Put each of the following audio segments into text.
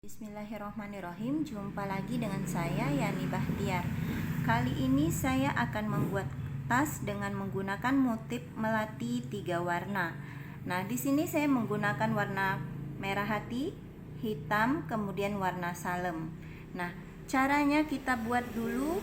Bismillahirrahmanirrahim. Jumpa lagi dengan saya Yani Bahtiar. Kali ini saya akan membuat tas dengan menggunakan motif melati 3 warna. Nah, di sini saya menggunakan warna merah hati, hitam, kemudian warna salem. Nah, caranya kita buat dulu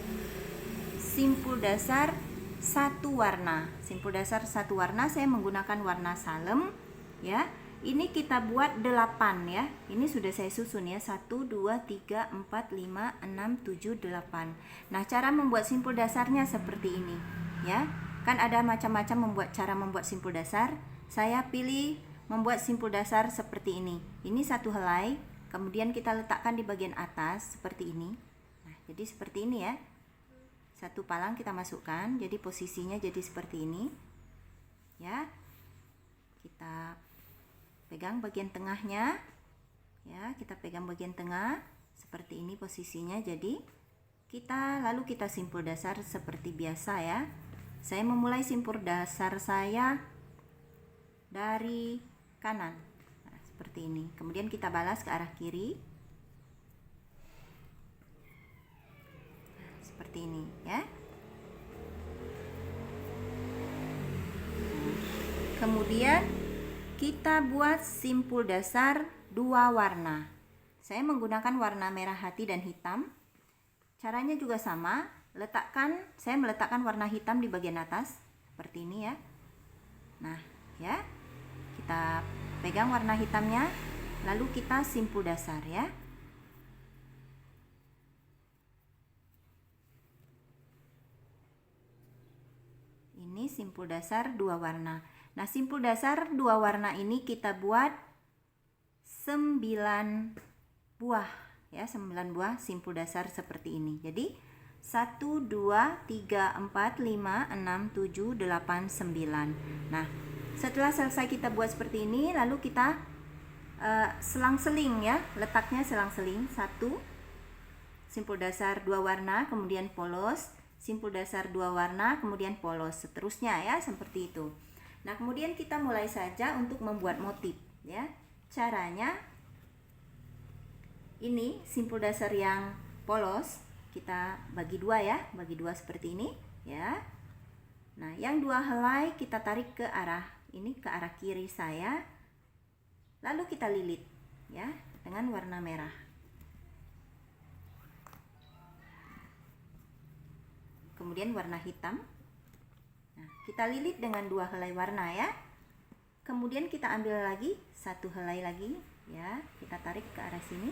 simpul dasar satu warna. Simpul dasar satu warna saya menggunakan warna salem ya. Ini kita buat 8 ya. Ini sudah saya susun ya. 1 2 3 4 5 6 7 8. Nah, cara membuat simpul dasarnya seperti ini ya. Kan ada macam-macam cara membuat simpul dasar. Saya pilih membuat simpul dasar seperti ini. Ini satu helai, kemudian kita letakkan di bagian atas seperti ini. Nah, jadi seperti ini ya. Satu palang kita masukkan, jadi posisinya jadi seperti ini ya. Kita pegang bagian tengahnya ya, kita pegang bagian tengah seperti ini posisinya. Jadi lalu kita simpul dasar seperti biasa ya. Saya memulai simpul dasar saya dari kanan, nah, seperti ini. Kemudian kita balas ke arah kiri, nah, seperti ini ya. Kemudian kita buat simpul dasar 2 warna. Saya menggunakan warna merah hati dan hitam. Caranya juga sama. Saya meletakkan warna hitam di bagian atas seperti ini ya. Nah, ya. Kita pegang warna hitamnya, lalu kita simpul dasar ya. Ini simpul dasar 2 warna. Nah, simpul dasar 2 warna ini kita buat 9 buah ya, 9 buah simpul dasar seperti ini. Jadi 1 2 3 4 5 6 7 8 9. Nah, setelah selesai kita buat seperti ini, lalu kita selang-seling ya, letaknya selang-seling. 1 simpul dasar 2 warna, kemudian polos, simpul dasar 2 warna, kemudian polos, seterusnya ya, seperti itu. Nah, kemudian kita mulai saja untuk membuat motif ya. Caranya ini simpul dasar yang polos kita bagi 2 ya, bagi 2 seperti ini ya. Nah, yang 2 helai kita tarik ke arah ini, ke arah kiri saya. Lalu kita lilit ya dengan warna merah. Kemudian warna hitam. Nah, kita lilit dengan 2 helai warna ya. Kemudian kita ambil lagi 1 helai lagi ya, kita tarik ke arah sini.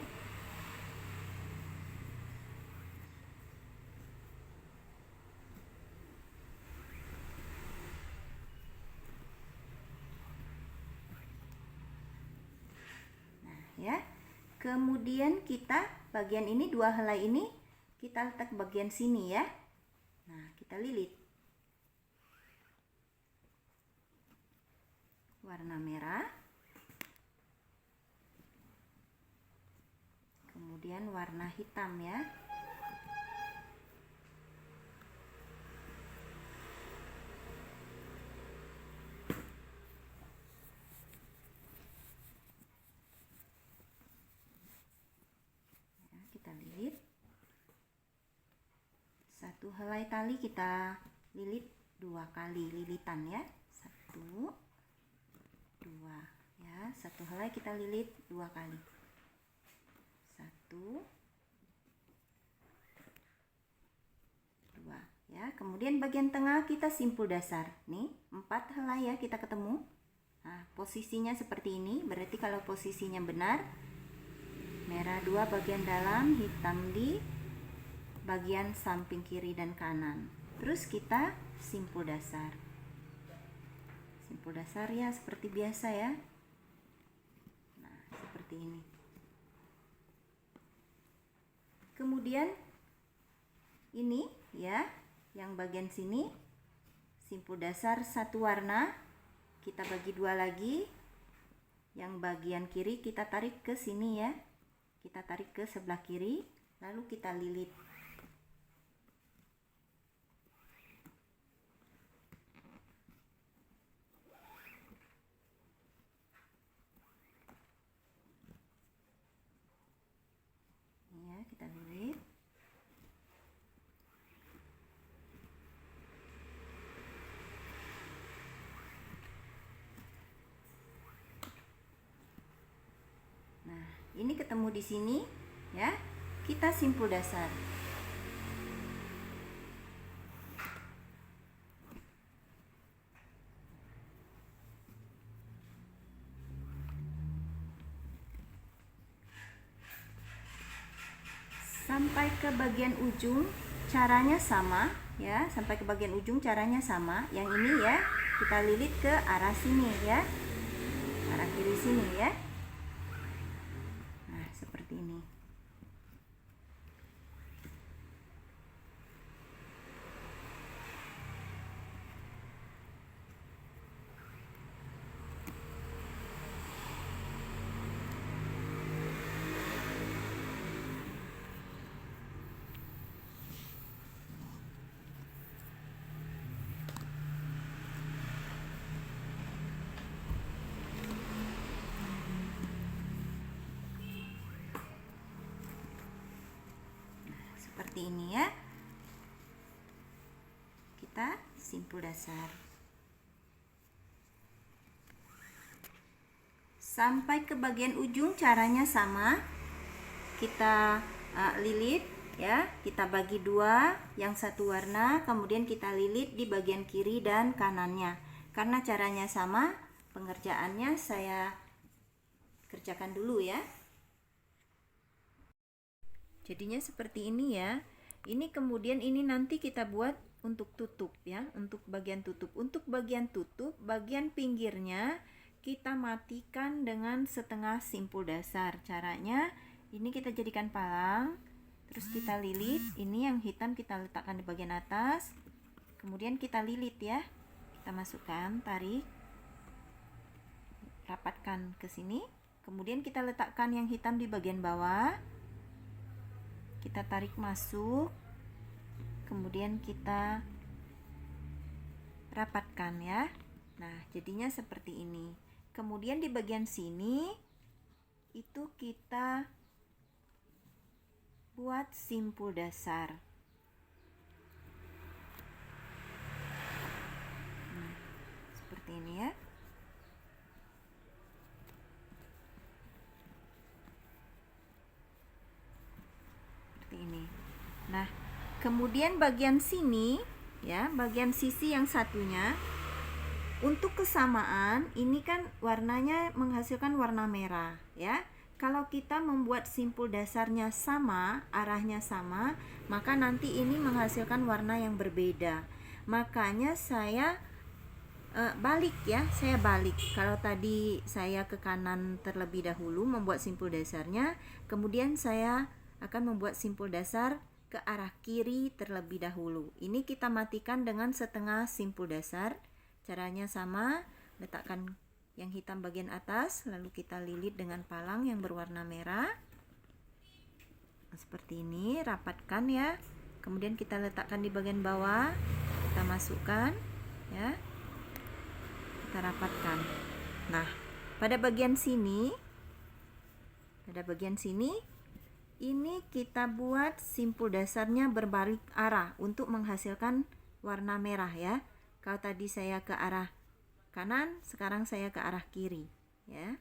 Nah, ya. Kemudian kita bagian ini 2 helai ini kita letak bagian sini ya. Nah, kita lilit. Warna merah, kemudian warna hitam ya. Kita lilit. 1 helai tali kita lilit 2 kali lilitan ya. 1 2 ya, 1 helai kita lilit 2 kali. 1 2 ya. Kemudian bagian tengah kita simpul dasar. Nih, 4 helai ya kita ketemu. Nah, posisinya seperti ini. Berarti kalau posisinya benar, merah 2 bagian dalam, hitam di bagian samping kiri dan kanan. Terus kita simpul dasar. Simpul dasar ya seperti biasa ya. Nah, seperti ini. Kemudian ini ya, yang bagian sini simpul dasar 1 warna kita bagi 2 lagi. Yang bagian kiri kita tarik ke sini ya. Kita tarik ke sebelah kiri, lalu kita lilit. ini ketemu di sini ya. Kita simpul dasar. Sampai ke bagian ujung caranya sama ya, sampai ke bagian ujung caranya sama. Yang ini ya, kita lilit ke arah sini ya, arah kiri sini ya. Nah, seperti ini. Seperti ini ya. Kita simpul dasar. Sampai ke bagian ujung caranya sama. Kita lilit ya, kita bagi dua, yang satu warna, kemudian kita lilit di bagian kiri dan kanannya. Karena caranya sama, pengerjaannya saya kerjakan dulu ya. Jadinya seperti ini ya. Ini kemudian ini nanti kita buat untuk tutup ya, untuk bagian tutup. Untuk bagian tutup, bagian pinggirnya kita matikan dengan setengah simpul dasar. Caranya ini kita jadikan palang, terus kita lilit. Ini yang hitam kita letakkan di bagian atas, kemudian kita lilit ya. Kita masukkan, tarik, rapatkan ke sini, kemudian kita letakkan yang hitam di bagian bawah. Kita tarik masuk, kemudian kita rapatkan ya. Nah, jadinya seperti ini. Kemudian di bagian sini itu kita buat simpul dasar. Nah, seperti ini ya. Ini. Nah, kemudian bagian sini ya, bagian sisi yang satunya untuk kesamaan ini kan warnanya menghasilkan warna merah ya. Kalau kita membuat simpul dasarnya sama, arahnya sama, maka nanti ini menghasilkan warna yang berbeda. Makanya saya balik ya, saya balik. Kalau tadi saya ke kanan terlebih dahulu membuat simpul dasarnya, kemudian saya akan membuat simpul dasar ke arah kiri terlebih dahulu. Ini kita matikan dengan setengah simpul dasar. Caranya sama, letakkan yang hitam bagian atas, lalu kita lilit dengan palang yang berwarna merah. Seperti ini, rapatkan ya. Kemudian kita letakkan di bagian bawah, kita masukkan ya. Kita rapatkan. Nah, pada bagian sini ini kita buat simpul dasarnya berbalik arah untuk menghasilkan warna merah ya. Kalau tadi saya ke arah kanan, sekarang saya ke arah kiri ya.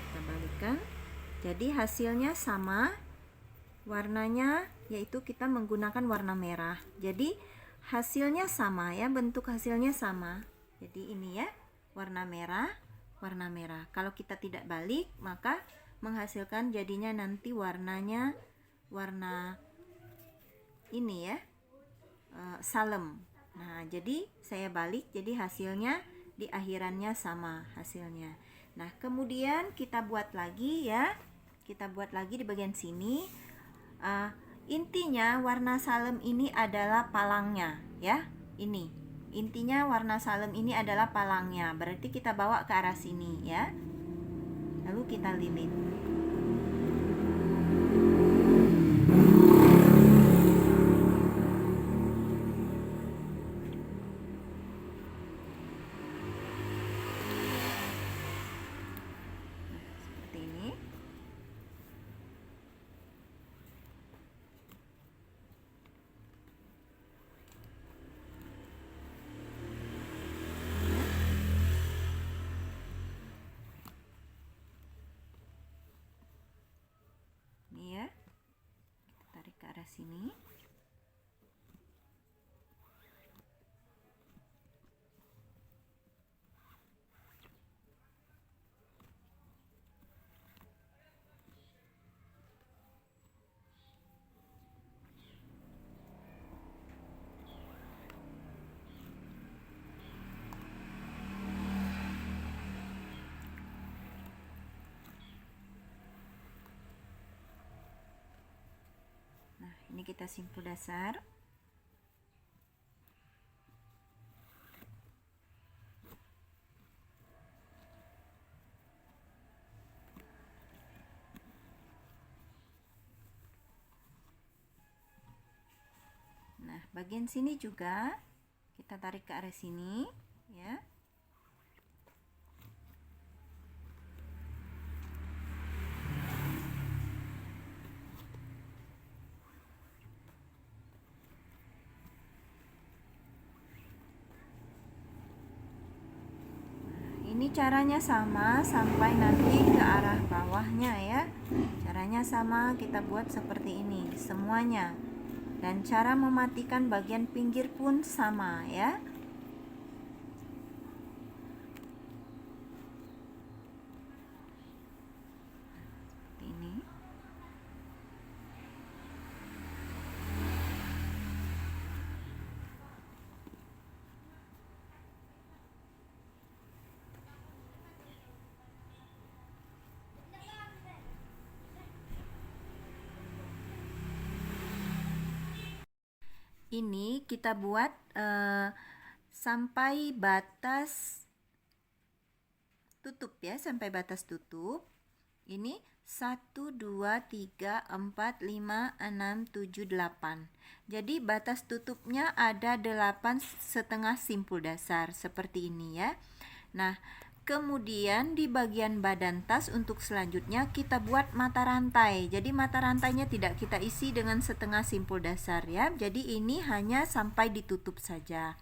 Kita balikkan. Jadi hasilnya sama. Warnanya yaitu kita menggunakan warna merah. Jadi hasilnya sama ya, bentuk hasilnya sama. Jadi ini ya, warna merah, warna merah. Kalau kita tidak balik, maka menghasilkan jadinya nanti warnanya warna ini ya, salem. Nah, jadi saya balik, jadi hasilnya di akhirannya sama hasilnya. Nah, kemudian kita buat lagi ya. Kita buat lagi di bagian sini. Intinya warna salem ini adalah palangnya ya. Ini intinya warna salem ini adalah palangnya, berarti kita bawa ke arah sini ya, lalu kita lilit. sini. Nah, ini kita simpul dasar. Nah, bagian sini juga kita tarik ke arah sini, ya. Ini caranya sama sampai nanti ke arah bawahnya ya. Caranya sama, kita buat seperti ini semuanya. Dan cara mematikan bagian pinggir pun sama ya. Seperti ini. Ini kita buat sampai batas tutup ya, sampai batas tutup. Ini 1, 2, 3, 4, 5, 6, 7, 8. Jadi batas tutupnya ada 8,5 simpul dasar seperti ini ya. Nah, kemudian di bagian badan tas untuk selanjutnya kita buat mata rantai. Jadi mata rantainya tidak kita isi dengan setengah simpul dasar ya. Jadi ini hanya sampai ditutup saja.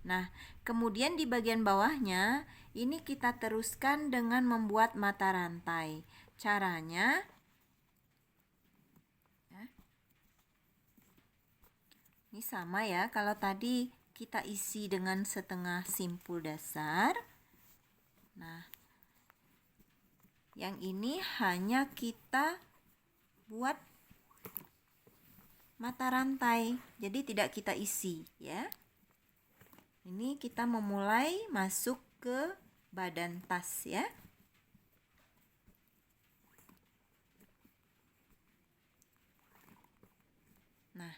Nah, kemudian di bagian bawahnya ini kita teruskan dengan membuat mata rantai. Caranya ini sama ya. Kalau tadi kita isi dengan setengah simpul dasar. Nah, yang ini hanya kita buat mata rantai, jadi tidak kita isi ya. Ini kita memulai masuk ke badan tas ya. Nah,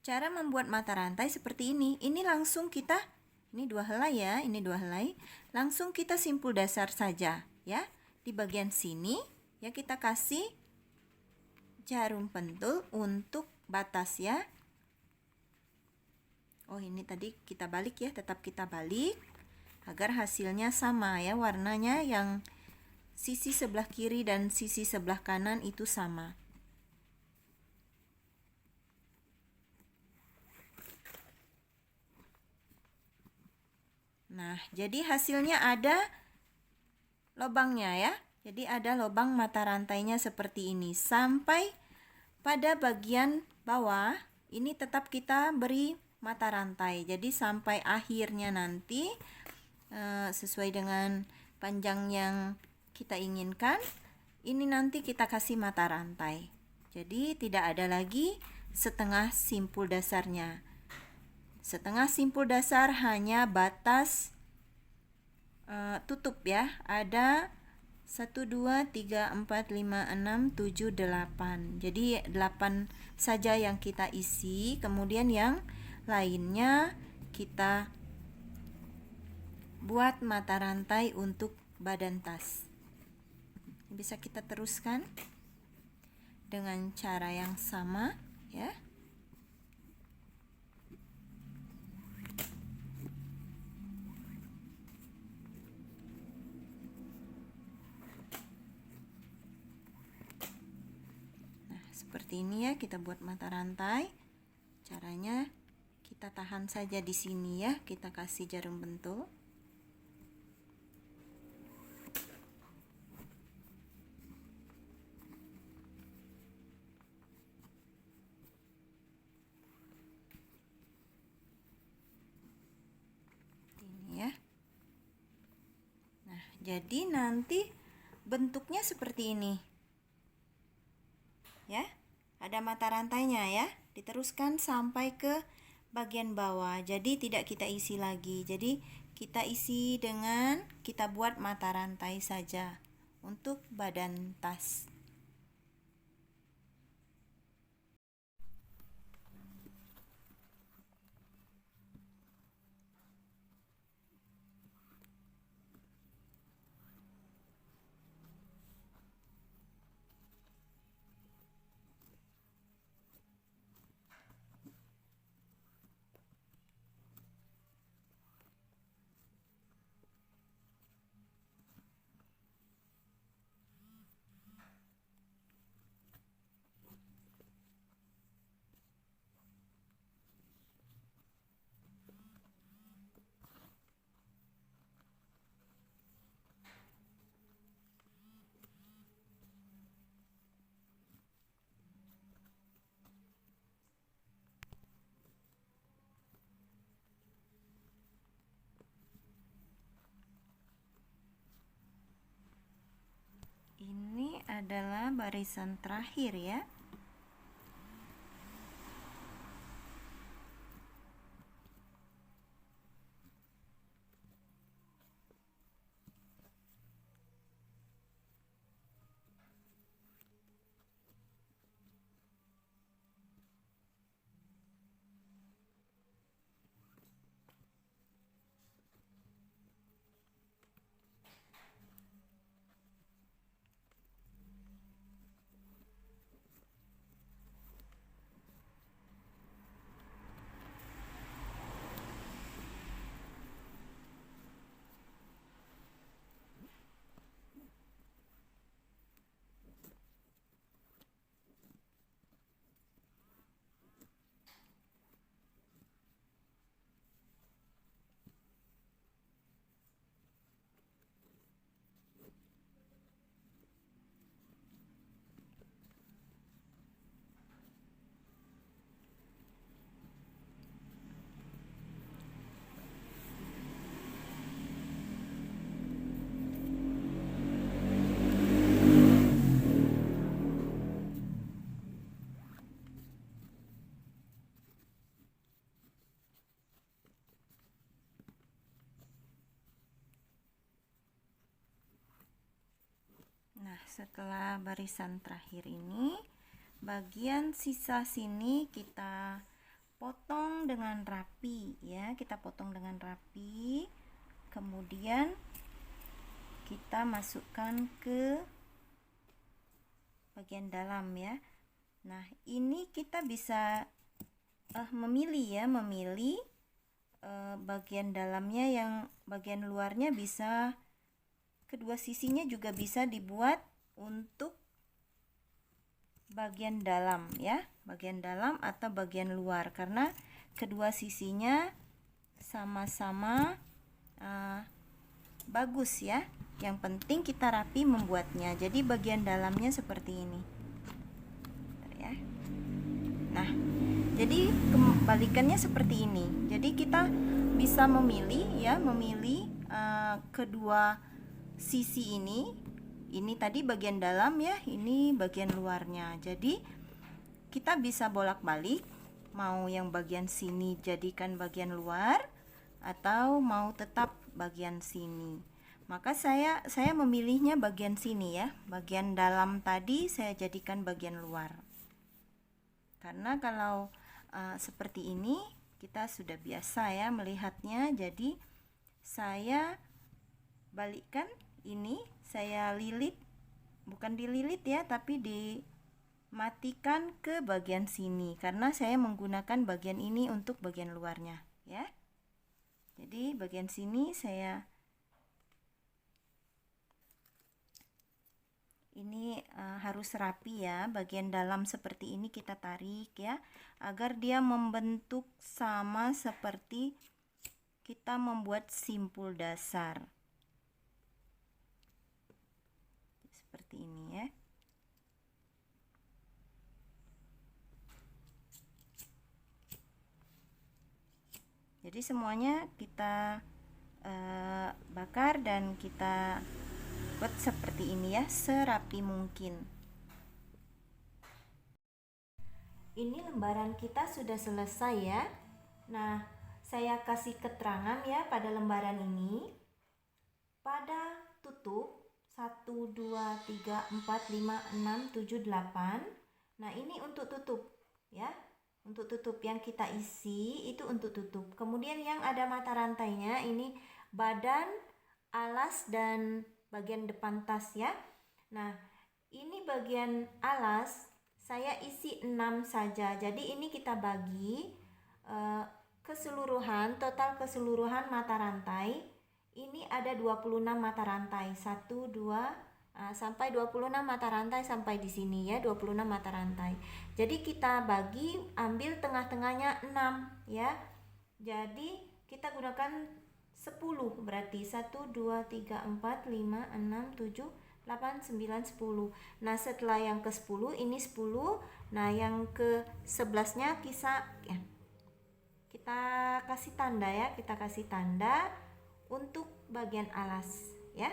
cara membuat mata rantai seperti ini. Ini langsung kita, ini 2 helai ya, ini 2 helai. Langsung kita simpul dasar saja ya. Di bagian sini ya kita kasih jarum pentul untuk batas ya. Oh, ini tadi kita balik ya, tetap kita balik agar hasilnya sama ya, warnanya yang sisi sebelah kiri dan sisi sebelah kanan itu sama. Nah, jadi hasilnya ada lubangnya ya. Jadi ada lubang mata rantainya seperti ini. Sampai pada bagian bawah, ini tetap kita beri mata rantai. Jadi sampai akhirnya nanti sesuai dengan panjang yang kita inginkan, ini nanti kita kasih mata rantai. Jadi tidak ada lagi setengah simpul dasarnya. Setengah simpul dasar hanya batas tutup ya. Ada 1, 2, 3, 4, 5, 6, 7, 8. Jadi 8 saja yang kita isi. Kemudian yang lainnya kita buat mata rantai untuk badan tas. Bisa kita teruskan dengan cara yang sama ya. Seperti ini ya, kita buat mata rantai. Caranya kita tahan saja di sini ya, kita kasih jarum pentul. jadi nanti bentuknya seperti ini ya, ada mata rantainya ya. Diteruskan sampai ke bagian bawah, jadi tidak kita isi lagi. Jadi kita isi dengan kita buat mata rantai saja untuk badan tas. Ini adalah barisan terakhir ya. Nah, setelah barisan terakhir ini, bagian sisa sini kita potong dengan rapi ya, kita potong dengan rapi. Kemudian kita masukkan ke bagian dalam ya. Nah, ini kita bisa memilih bagian dalamnya, yang bagian luarnya bisa, kedua sisinya juga bisa dibuat untuk bagian dalam ya, bagian dalam atau bagian luar, karena kedua sisinya sama-sama bagus ya. Yang penting kita rapi membuatnya. Jadi bagian dalamnya seperti ini ya. Nah, jadi kebalikannya seperti ini. Jadi kita bisa memilih ya, kedua sisi ini. Ini tadi bagian dalam ya, ini bagian luarnya. Jadi kita bisa bolak-balik, mau yang bagian sini jadikan bagian luar atau mau tetap bagian sini. Maka saya memilihnya bagian sini ya. Bagian dalam tadi saya jadikan bagian luar. Karena kalau seperti ini kita sudah biasa ya melihatnya. Jadi saya balikkan ini, saya lilit, bukan dililit ya, tapi dimatikan ke bagian sini karena saya menggunakan bagian ini untuk bagian luarnya ya. Jadi bagian sini saya ini harus rapi ya. Bagian dalam seperti ini kita tarik ya, agar dia membentuk sama seperti kita membuat simpul dasar. Seperti ini ya. Jadi semuanya kita bakar dan kita buat seperti ini ya, serapi mungkin. Ini lembaran kita sudah selesai ya. Nah, saya kasih keterangan ya pada lembaran ini. Pada tutup 1, 2, 3, 4, 5, 6, 7, 8. Nah, ini untuk tutup ya. Untuk tutup yang kita isi itu untuk tutup. Kemudian yang ada mata rantainya ini badan, alas, dan bagian depan tas ya. Nah, ini bagian alas saya isi 6 saja. Jadi ini kita bagi keseluruhan, total keseluruhan mata rantai. Ini ada 26 mata rantai. 1, 2, sampai 26 mata rantai sampai di sini ya, 26 mata rantai. Jadi kita bagi, ambil tengah-tengahnya 6 ya. Jadi kita gunakan 10 berarti 1, 2, 3, 4, 5, 6, 7, 8, 9, 10. Nah, setelah yang ke 10 ini 10. Nah, yang ke 11-nya kita kasih tanda ya, kita kasih tanda untuk bagian alas ya.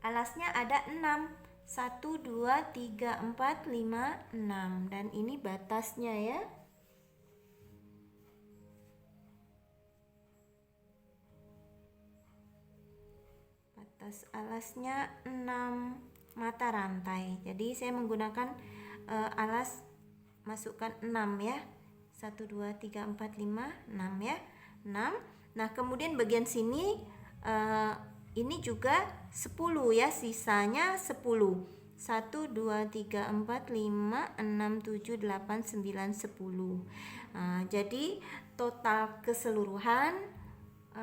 Alasnya ada 6. 1, 2, 3, 4, 5, 6. Dan ini batasnya ya. Batas alasnya 6 mata rantai. Jadi saya menggunakan alas masukkan 6 ya. 1, 2, 3, 4, 5, 6 ya. 6. Nah, kemudian bagian sini ini juga 10 ya, sisanya 10. 1, 2, 3, 4, 5, 6, 7, 8, 9, 10. Jadi total keseluruhan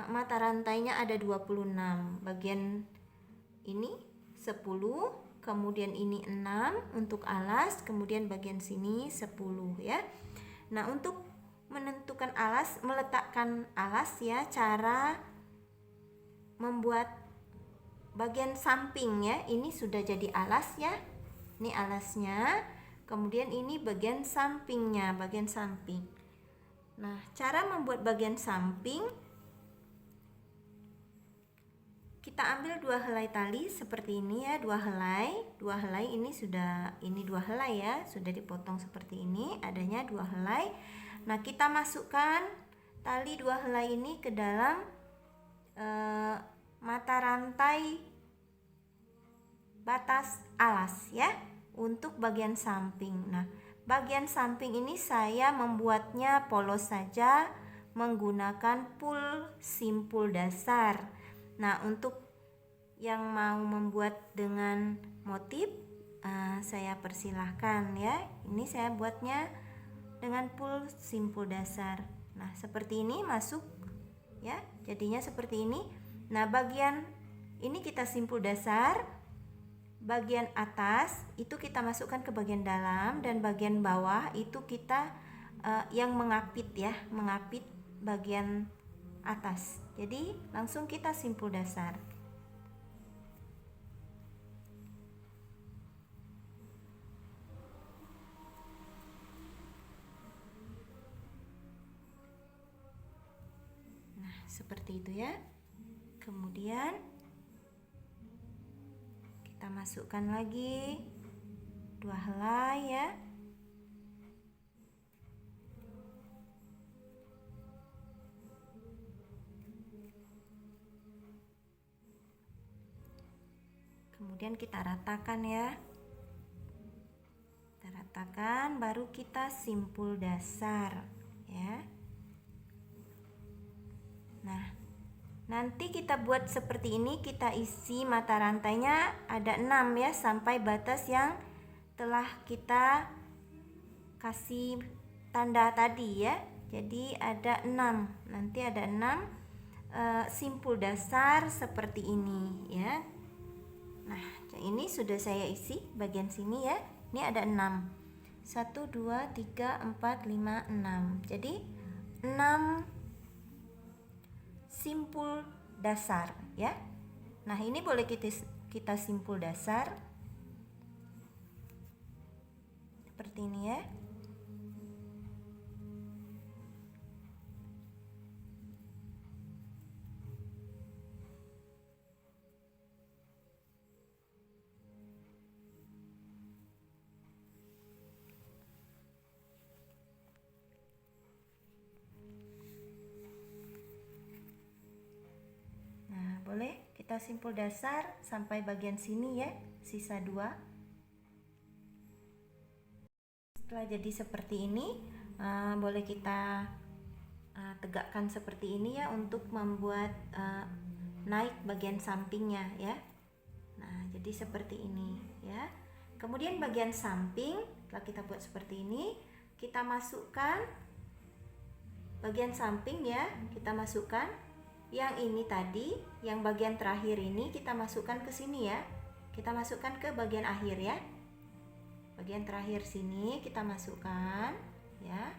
mata rantainya ada 26. Bagian ini 10, kemudian ini 6 untuk alas, kemudian bagian sini 10 ya. Nah, untuk menentukan alas, meletakkan alas ya, cara membuat bagian samping ya. Ini sudah jadi alas ya. Ini alasnya. Kemudian ini bagian sampingnya, bagian samping. Nah, cara membuat bagian samping, kita ambil 2 helai tali seperti ini ya, 2 helai. 2 helai ini sudah, ini 2 helai ya, sudah dipotong seperti ini, adanya 2 helai. Nah, kita masukkan tali 2 helai ini ke dalam mata rantai batas alas ya, untuk bagian samping. Nah, bagian samping ini saya membuatnya polos saja menggunakan pul simpul dasar. Nah, untuk yang mau membuat dengan motif saya persilahkan ya. Ini saya buatnya dengan pul simpul dasar. Nah, seperti ini masuk ya, jadinya seperti ini. Nah, bagian ini kita simpul dasar, bagian atas itu kita masukkan ke bagian dalam, dan bagian bawah itu kita yang mengapit ya, mengapit bagian atas. Jadi langsung kita simpul dasar. Nah, seperti itu ya. Kemudian kita masukkan lagi 2 helai ya. Kemudian kita ratakan ya. Kita ratakan, baru kita simpul dasar ya. Nah, nanti kita buat seperti ini, kita isi mata rantainya ada 6 ya, sampai batas yang telah kita kasih tanda tadi ya. Jadi ada 6, nanti ada 6 simpul dasar seperti ini ya. Nah, ini sudah saya isi bagian sini ya. Ini ada 6. 1, 2, 3, 4, 5, 6. Jadi 6 simpul dasar ya. Nah, ini boleh kita simpul dasar seperti ini ya. kita simpul dasar sampai bagian sini ya, sisa 2. Setelah jadi seperti ini, boleh kita tegakkan seperti ini ya untuk membuat naik bagian sampingnya ya. Nah, jadi seperti ini ya. Kemudian bagian samping, setelah kita buat seperti ini, kita masukkan bagian samping ya, kita masukkan yang ini tadi, yang bagian terakhir ini kita masukkan ke sini ya. Kita masukkan ke bagian akhir ya. Bagian terakhir sini kita masukkan ya.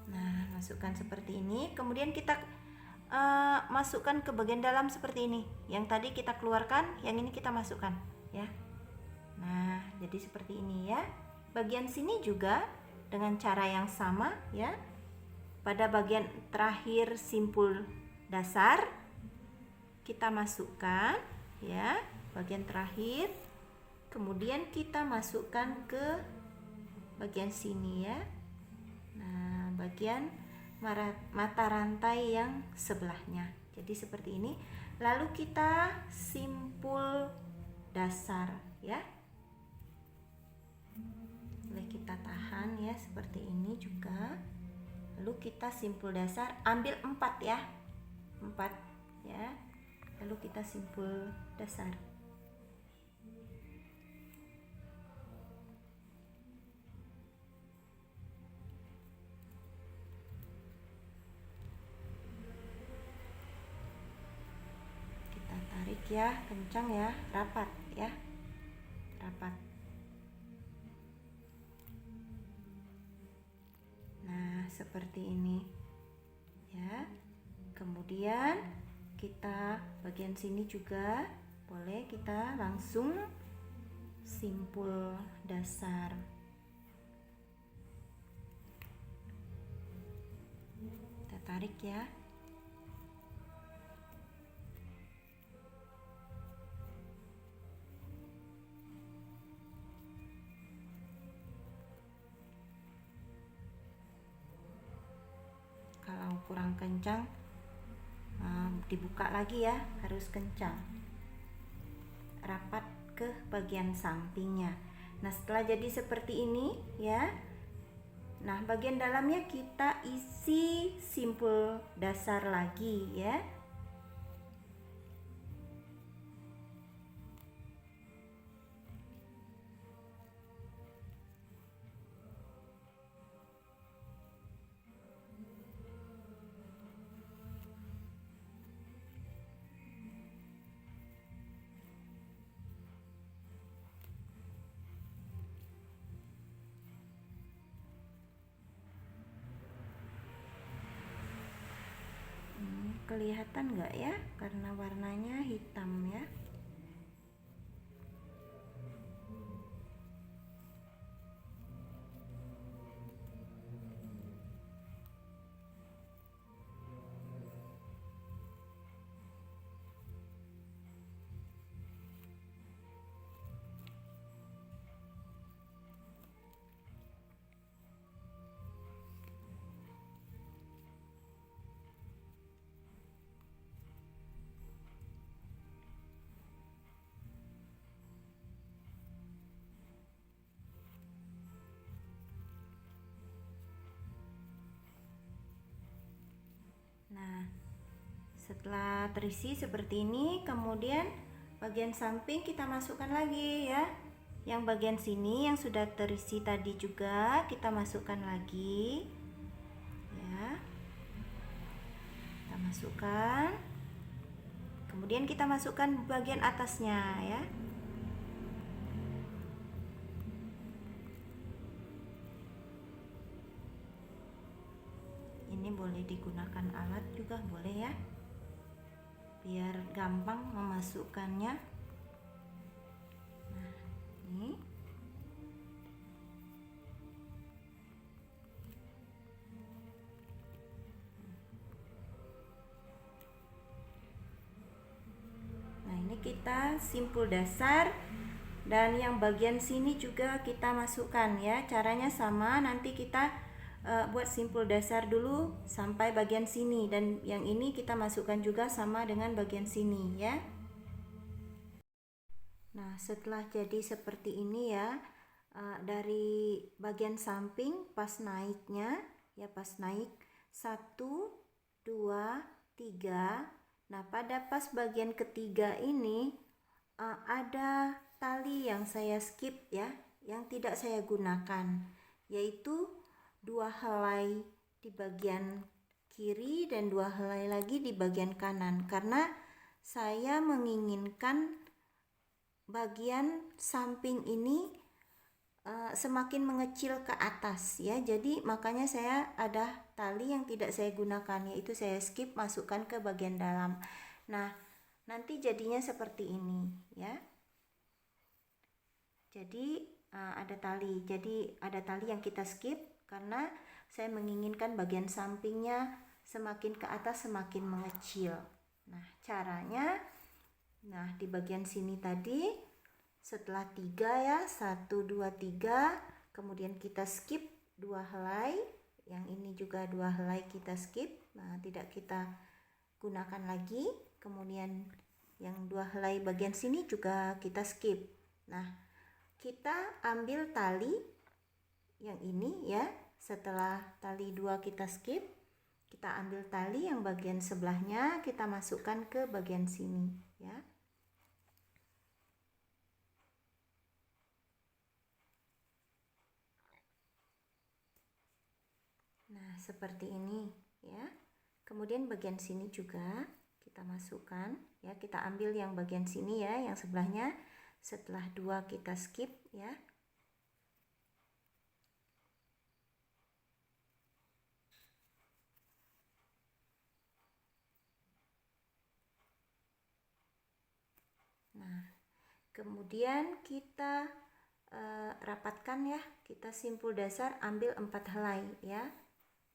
Nah, masukkan seperti ini. Kemudian kita masukkan ke bagian dalam seperti ini. Yang tadi kita keluarkan, yang ini kita masukkan ya. Nah, jadi seperti ini ya. Bagian sini juga dengan cara yang sama ya. Pada bagian terakhir simpul dasar kita masukkan ya, bagian terakhir. Kemudian kita masukkan ke bagian sini ya. Nah, bagian mata rantai yang sebelahnya. Jadi seperti ini. Lalu kita simpul dasar ya. Boleh kita tahan ya seperti ini juga. Lalu kita simpul dasar, ambil 4 ya. 4 ya. Lalu kita simpul dasar. Kita tarik ya, kencang ya, rapat ya. Rapat. Nah, seperti ini ya. Kemudian kita bagian sini juga boleh kita langsung simpul dasar. Kita tarik ya. Kalau kurang kencang, dibuka lagi ya, harus kencang, rapat ke bagian sampingnya. Nah, setelah jadi seperti ini ya, nah bagian dalamnya kita isi simpul dasar lagi ya. Kelihatan nggak ya, karena warnanya hitam ya. Nah, setelah terisi seperti ini, kemudian bagian samping kita masukkan lagi ya. Yang bagian sini yang sudah terisi tadi juga kita masukkan lagi ya. Kita masukkan. Kemudian kita masukkan bagian atasnya ya. Ini boleh digunakan alat juga boleh ya, biar gampang memasukkannya. Nah, ini kita simpul dasar, dan yang bagian sini juga kita masukkan ya. Caranya sama, nanti kita buat simpul dasar dulu sampai bagian sini, dan yang ini kita masukkan juga sama dengan bagian sini ya. Nah, setelah jadi seperti ini ya, dari bagian samping pas naiknya ya, pas naik 1 2 3. Nah, pada pas bagian ketiga ini ada tali yang saya skip ya, yang tidak saya gunakan, yaitu 2 helai di bagian kiri dan 2 helai lagi di bagian kanan, karena saya menginginkan bagian samping ini semakin mengecil ke atas ya. Jadi makanya saya ada tali yang tidak saya gunakan, yaitu saya skip, masukkan ke bagian dalam. Nah, nanti jadinya seperti ini ya. Jadi ada tali. Jadi ada tali yang kita skip karena saya menginginkan bagian sampingnya semakin ke atas semakin mengecil. Nah, caranya, nah di bagian sini tadi setelah 3 ya, 1 2 3, kemudian kita skip 2 helai, yang ini juga 2 helai kita skip, nah tidak kita gunakan lagi. Kemudian yang 2 helai bagian sini juga kita skip. Nah, kita ambil tali yang ini ya, setelah tali 2 kita skip, kita ambil tali yang bagian sebelahnya, kita masukkan ke bagian sini ya. Nah, seperti ini ya. Kemudian bagian sini juga kita masukkan ya, kita ambil yang bagian sini ya, yang sebelahnya. Setelah 2 kita skip ya. Nah, kemudian kita rapatkan ya, kita simpul dasar ambil 4 helai ya,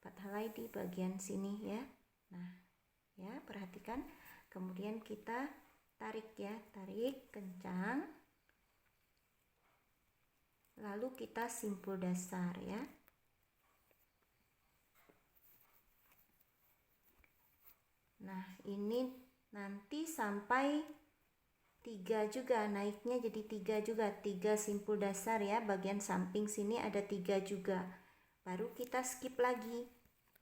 4 helai di bagian sini ya. Nah ya, perhatikan, kemudian kita tarik ya, tarik kencang, lalu kita simpul dasar ya. Nah, ini nanti sampai 3 juga, naiknya jadi 3 juga, 3 simpul dasar ya, bagian samping sini ada 3 juga. Baru kita skip lagi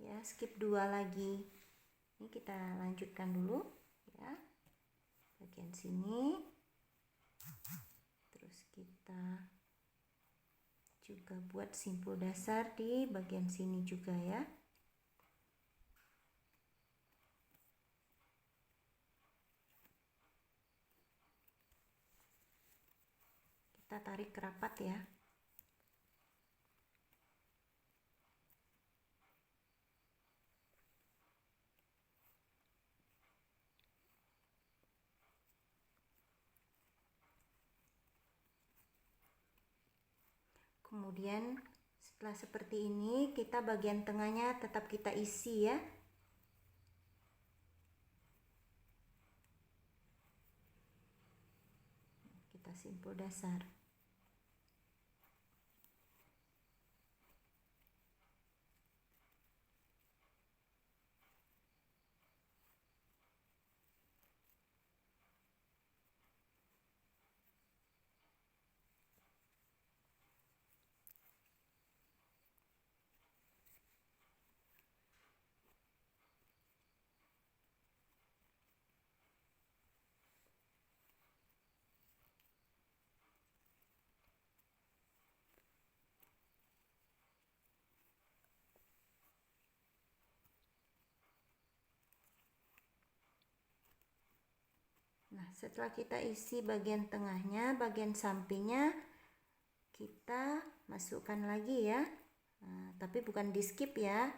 ya, skip 2 lagi. Ini kita lanjutkan dulu ya, bagian sini. Terus kita juga buat simpul dasar di bagian sini juga ya. Kita tarik rapat ya. Kemudian setelah seperti ini, kita bagian tengahnya tetap kita isi ya. Kita simpul dasar. Nah, setelah kita isi bagian tengahnya, bagian sampingnya kita masukkan lagi ya. Nah, tapi bukan di skip ya.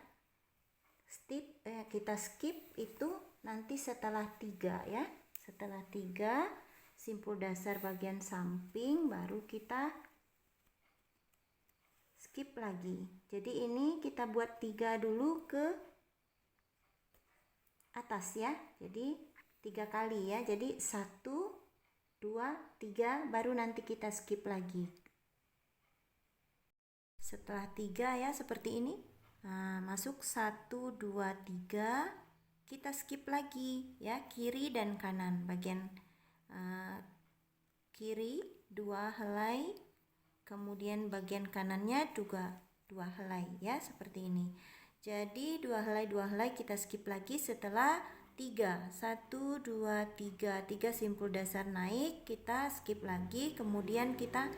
Kita skip itu nanti setelah 3 ya. Setelah 3 simpul dasar bagian samping, baru kita skip lagi. Jadi ini kita buat 3 dulu ke atas ya. Jadi 3 kali ya, jadi 1 2 3, baru nanti kita skip lagi. Setelah 3 ya, seperti ini. Nah, masuk 1, 2, 3. Kita skip lagi ya, kiri dan kanan. Bagian kiri 2 helai, kemudian bagian kanannya juga 2 helai ya, seperti ini. Jadi 2 helai kita skip lagi setelah 3. 1, 2, 3. 3 simpul dasar naik, kita skip lagi, kemudian kita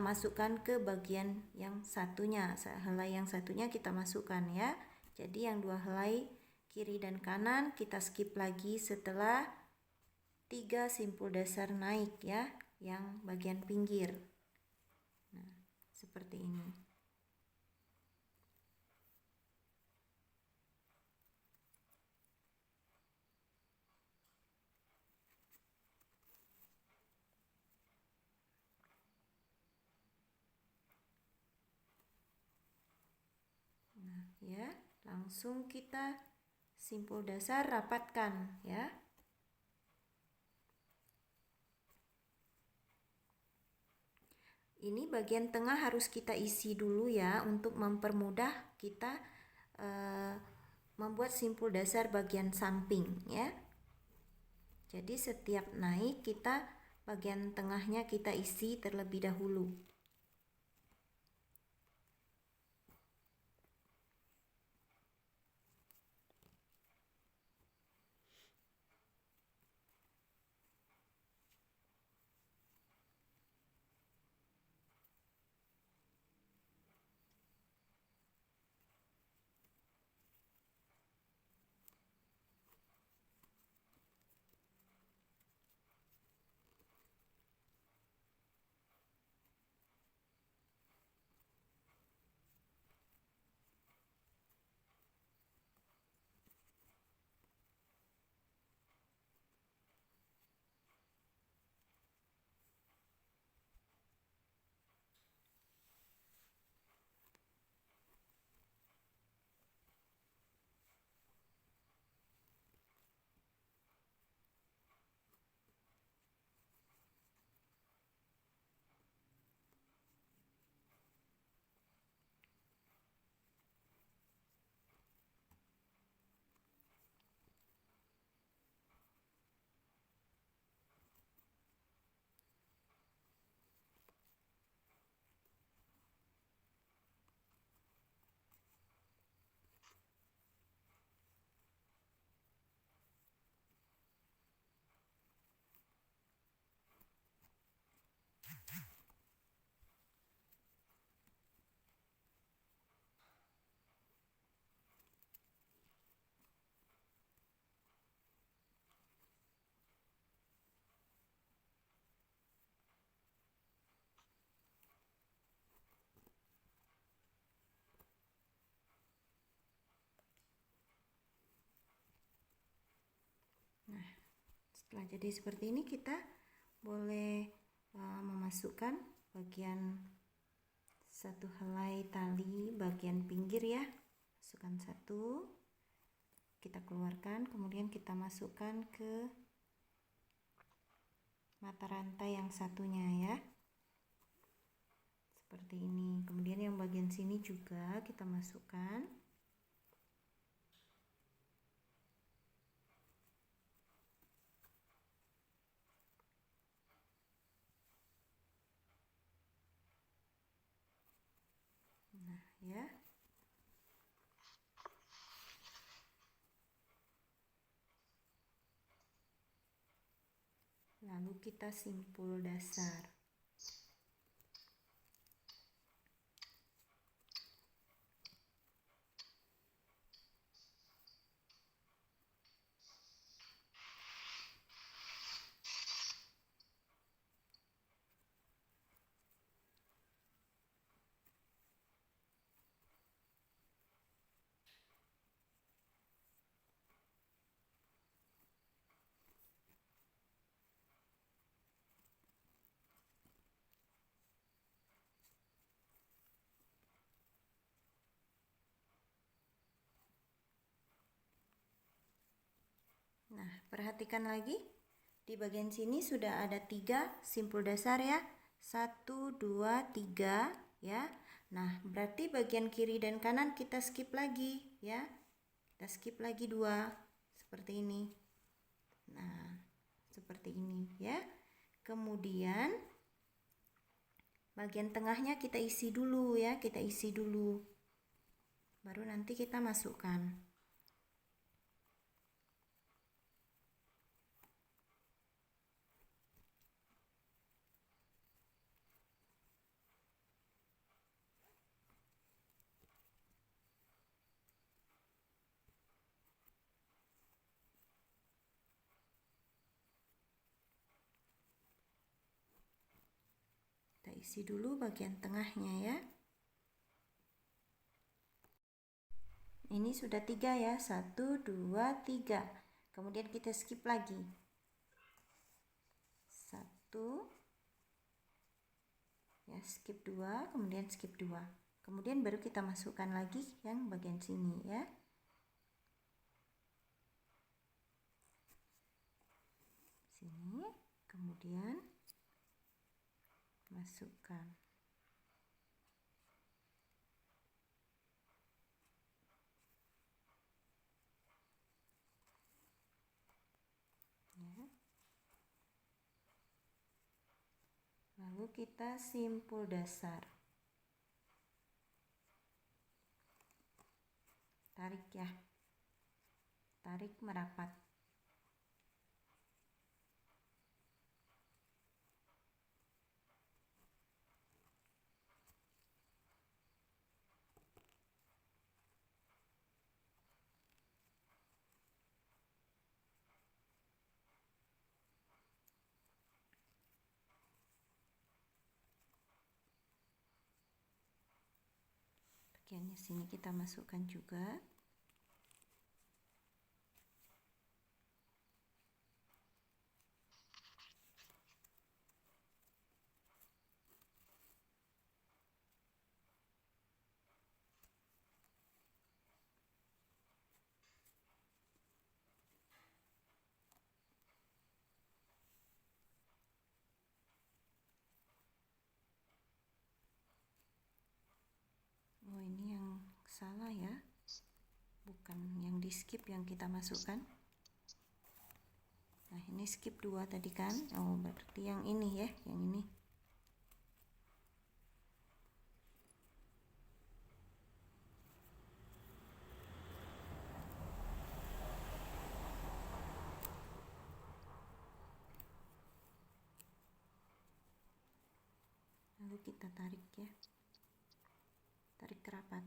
masukkan ke bagian yang satunya. Helai yang satunya kita masukkan ya. Jadi yang 2 helai kiri dan kanan kita skip lagi setelah 3 simpul dasar naik ya, yang bagian pinggir. Nah, seperti ini. Nah, ya, langsung kita simpul dasar rapatkan ya. Ini bagian tengah harus kita isi dulu ya, untuk mempermudah kita membuat simpul dasar bagian samping ya. Jadi setiap naik kita bagian tengahnya kita isi terlebih dahulu. Nah, setelah jadi seperti ini kita boleh memasukkan bagian satu helai tali bagian pinggir ya. Masukkan satu, kita keluarkan, kemudian kita masukkan ke mata rantai yang satunya ya, seperti ini. Kemudian yang bagian sini juga kita masukkan. Nah ya, lalu kita simpul dasar. Nah, perhatikan lagi di bagian sini sudah ada 3 simpul dasar ya, 1, 2, 3 ya. Nah, berarti bagian kiri dan kanan kita skip lagi ya. Kita skip lagi 2 seperti ini. Nah, seperti ini ya. Kemudian bagian tengahnya kita isi dulu ya, kita isi dulu. Baru nanti kita masukkan. Kita isi dulu bagian tengahnya ya. Ini sudah 3 ya, 1, 2, 3. Kemudian kita skip lagi. 1, ya skip 2, kemudian skip 2. Kemudian baru kita masukkan lagi yang bagian sini ya. Sini, kemudian masukkan. Ya. Lalu kita simpul dasar. Tarik ya. Tarik merapat. Bagiannya sini kita masukkan juga. Oh, ini yang salah ya. Bukan yang di skip yang kita masukkan. Nah, ini skip 2 tadi kan. Oh, berarti yang ini ya, yang ini. Lalu kita tarik ya. Tarik ke rapat.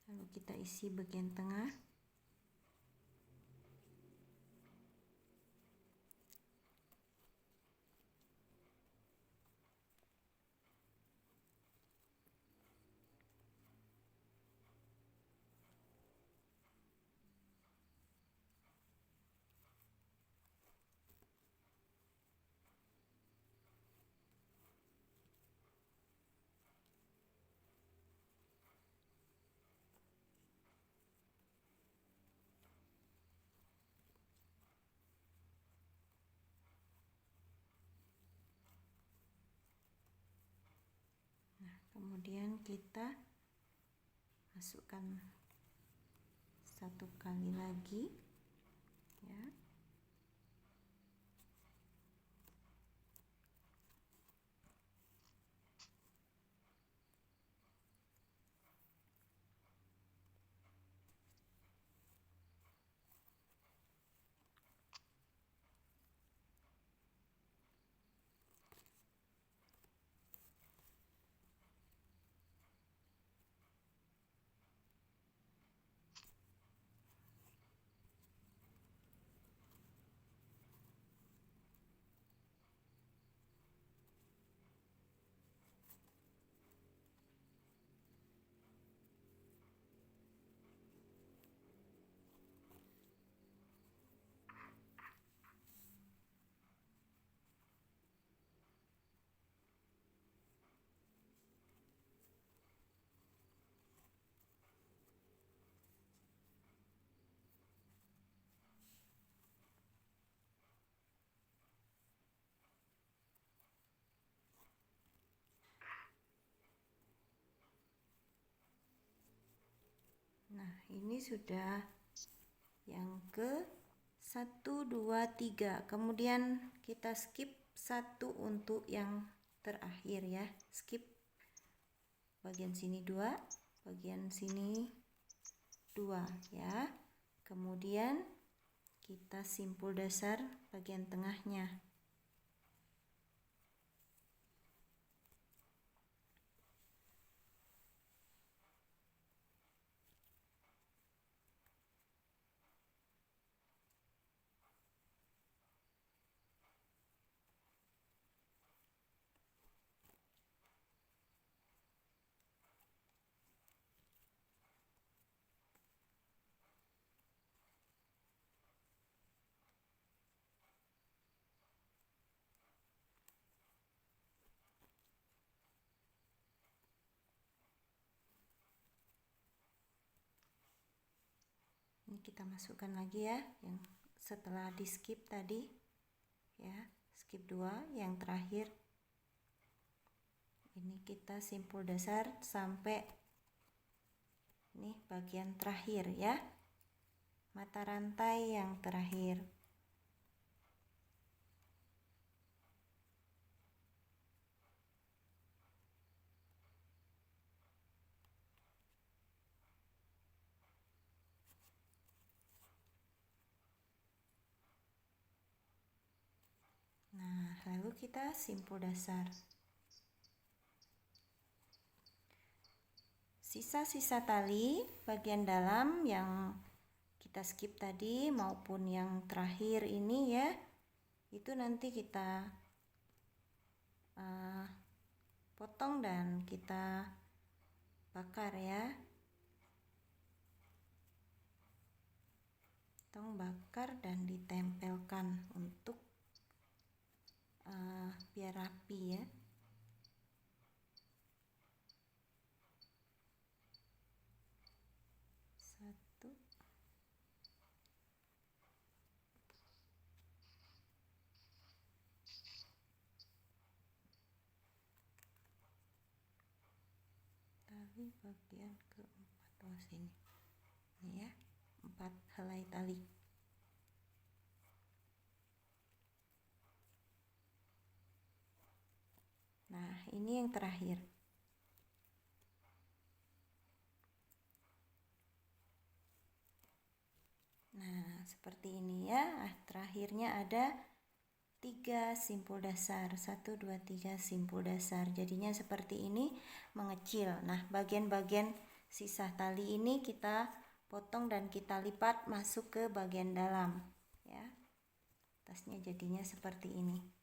Lalu kita isi bagian tengah. Kemudian kita masukkan 1 kali lagi ya. ini sudah yang ke 1, 2, 3. Kemudian kita skip 1 untuk yang terakhir ya. Skip bagian sini 2, bagian sini 2 ya. Kemudian kita simpul dasar bagian tengahnya. Ini kita masukkan lagi ya, yang setelah di skip tadi ya, skip 2 yang terakhir. Ini kita simpul dasar sampai ini bagian terakhir ya, mata rantai yang terakhir. Nah, lalu kita simpul dasar. Sisa-sisa tali bagian dalam yang kita skip tadi maupun yang terakhir ini ya, itu nanti kita potong dan kita bakar ya. Potong, bakar, dan ditempelkan untuk biar rapi ya. Satu, tali bagian keempat, sini ini ya, 4 helai tali. Nah, ini yang terakhir. Nah, seperti ini ya. Terakhirnya ada 3 simpul dasar. 1, 2, 3 simpul dasar. Jadinya seperti ini, mengecil. Nah, bagian-bagian sisa tali ini kita potong dan kita lipat masuk ke bagian dalam ya. Tasnya jadinya seperti ini.